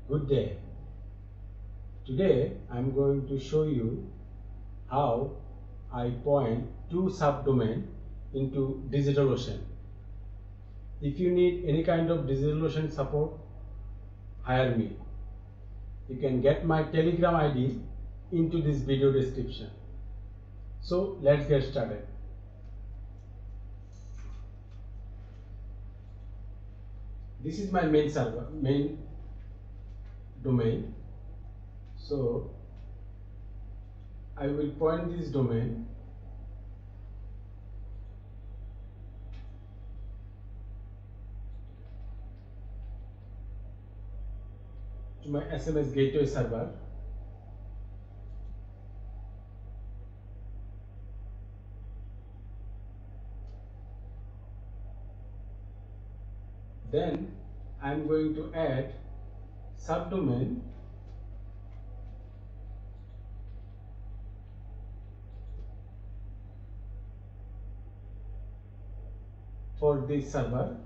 Good day. Today I am going to show you how I point two subdomain into DigitalOcean. If you need any kind of DigitalOcean support, hire me. You can get my Telegram ID into this video description. So let's get started. This is my main server, main domain. So I will point this domain to my SMS gateway server. Then I am going to add subdomain for this server.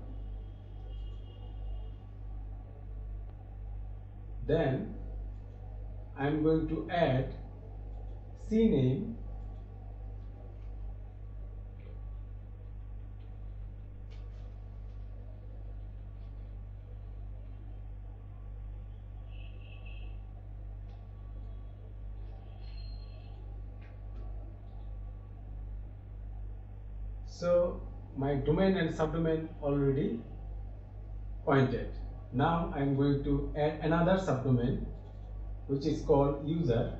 Then I am going to add CNAME So my domain and subdomain already pointed. Now I am going to add another subdomain which is called user,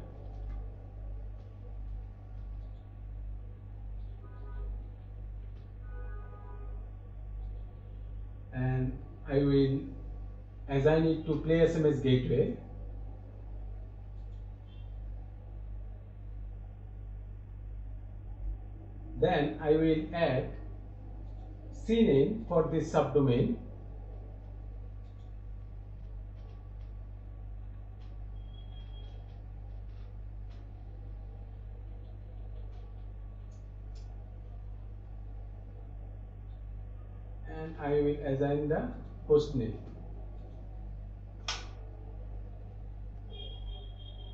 and I will assign it to play SMS gateway. Then I will add CNAME for this subdomain. And I will assign the host name.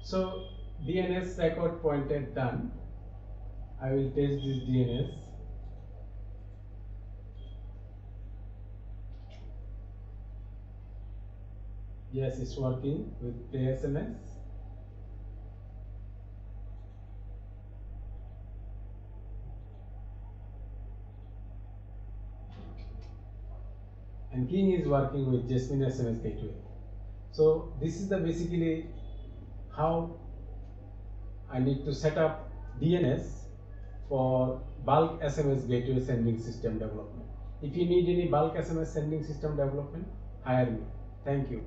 So DNS record pointed done. I will test this DNS. Yes, it's working with play SMS. And King is working with Jasmine SMS gateway. So this is the basically how I need to set up DNS for bulk SMS gateway sending system development. If you need any bulk SMS sending system development, hire me. Thank you.